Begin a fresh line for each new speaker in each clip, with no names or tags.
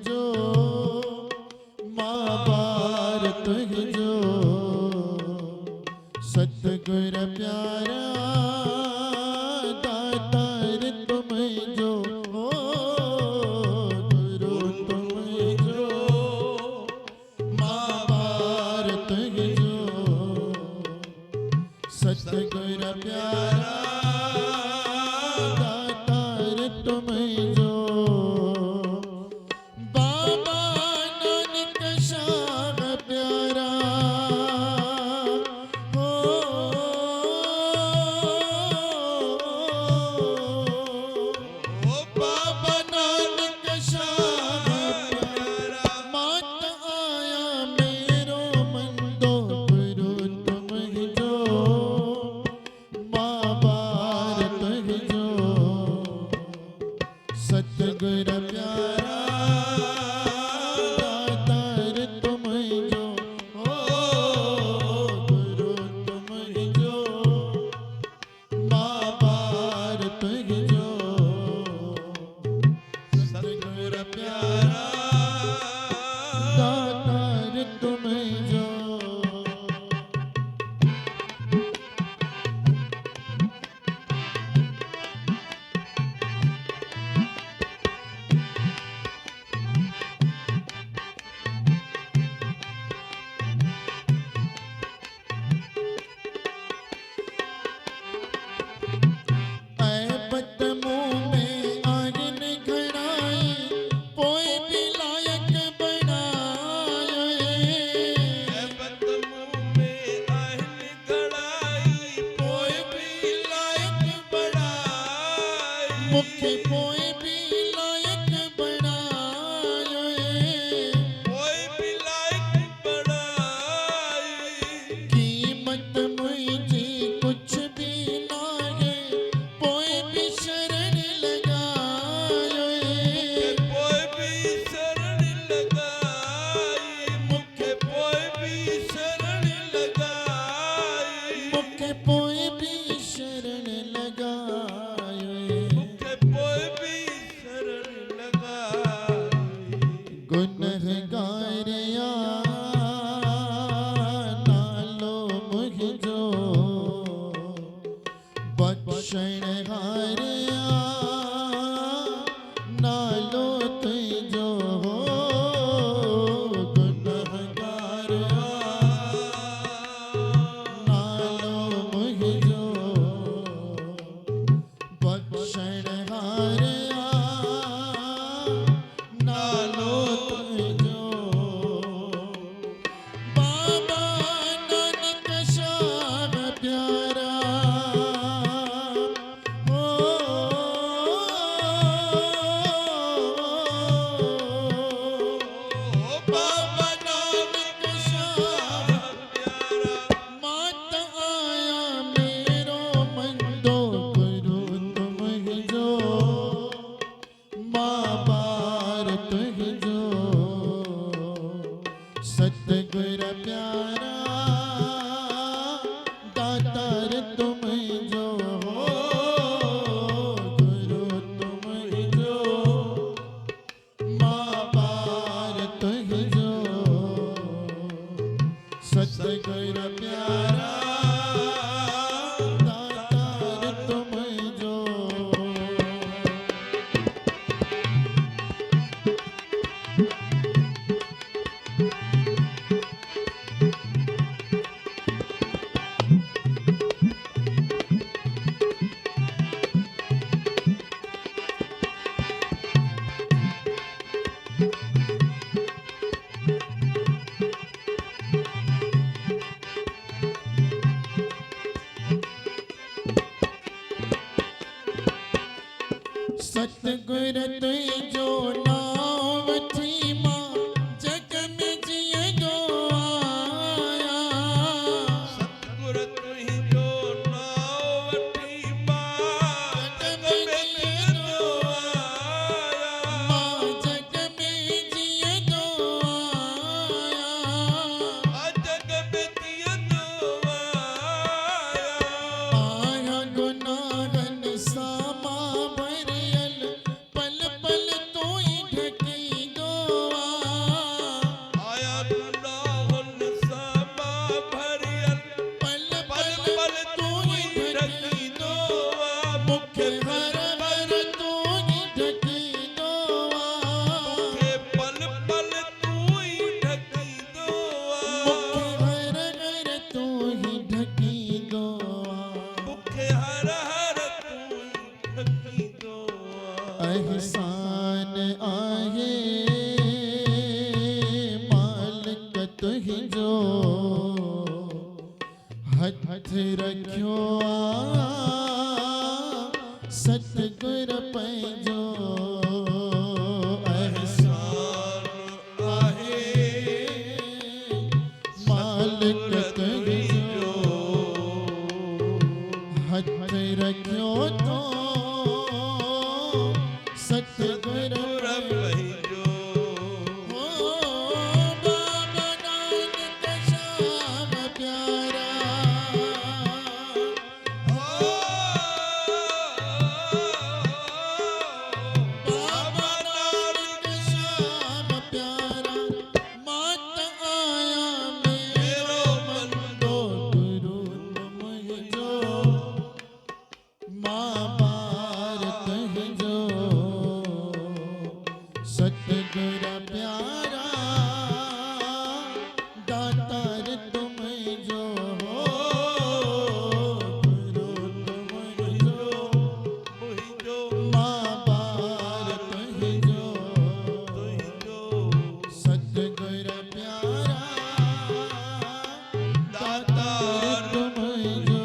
जो माँ बार तुह जो सतगुर प्यारा दातार तुम जो गुरु तुम जो माँ बार तुह जो सतगुर प्यारा दातार तुम जो बाबा नानक शाह प्यारा हो बाबा नानक शाह प्यारा मात आया मेरो मंदो गुरु तुम जो माँ बार तुह जो सतगुर प्यारा दातार तुम जो गुरु तुम जो माँ बार तुह जो सतगुर प्यारा दातार तुम जो मुखे पोए भी लायक बनायो पोए भी लायक बनाई कीमत मुझी कुछ भी ना है पोए भी शरण लगायो पोए भी शरण लगाई मुखे पोए भी शरण लगाई मुखे पोए भी शरण लगायो गुनहगारिया नालो मुझ जो बख्शण हारिया नालो तुझ जो गुनहगारिया नालो मुझ जो बख्शण हारिया नालो बाबा नानक शाह प्यारा हो बाबा नानक शाह प्यारा मात आया मेरो मंदो गुरु तुम जो माँ बार तुह जो सतगुर प्यारा दातार तुम जो गुरु तुम जो माँ बार तुह जो सतगुर प्यारा दातार तुम जो सतगुर तुझ जो नाम थी माँ जग में जिए जो आया सतगुर तुझ जो नाम थी माँ जग में जिए जो आया माँ जग में जिए जो आया जग में जिए जो आया गुनाहन सामा पल पल तो ही ढकी दो रखियो सतगुर पंहिंजो अहसान आहे मालिक तुंहिंजो हथ रखियो तो सतगुर पंहिंजो हो बाबा नानक श्याम प्यारा बाबा नानक श्याम प्यारा मात आया मेरो मन तो गुरु तुमजो मां बार तुमजो सतगुर प्यारा दातार तुमजो हो गुरु तुमजो मुझो मां बार तुमजो सतगुर प्यारा दातार तुमजो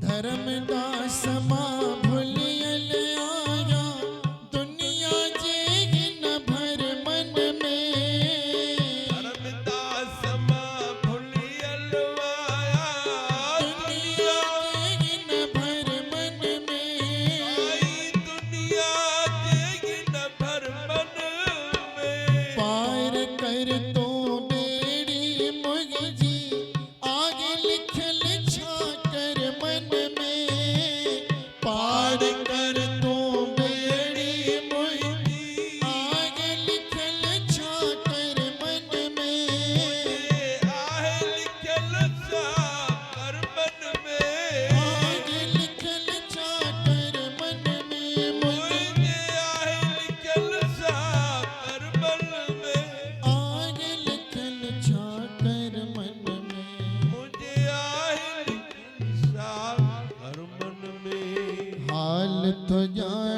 धर्मदास मां भुलियल आया दुनिया जे हिन भर मन में
धर्मदास मां भुलियल आया
दुनिया जे हिन भर मन में
आई दुनिया जेगिन भर मन में
पार कर तो बेड़ी मुझी आगे लिखल छाकर मन में पार कर तो बेड़ी मुझी आगे लिखल छाकर मन में
आहे लिखल सा कर मन में
आगे लिखल छाकर मन में मुझे
आहे लिखल सा कर मन में
आगे लिखल छाकर मन में
मुझे आहे लिखल सा कर मन में
हाल तो जान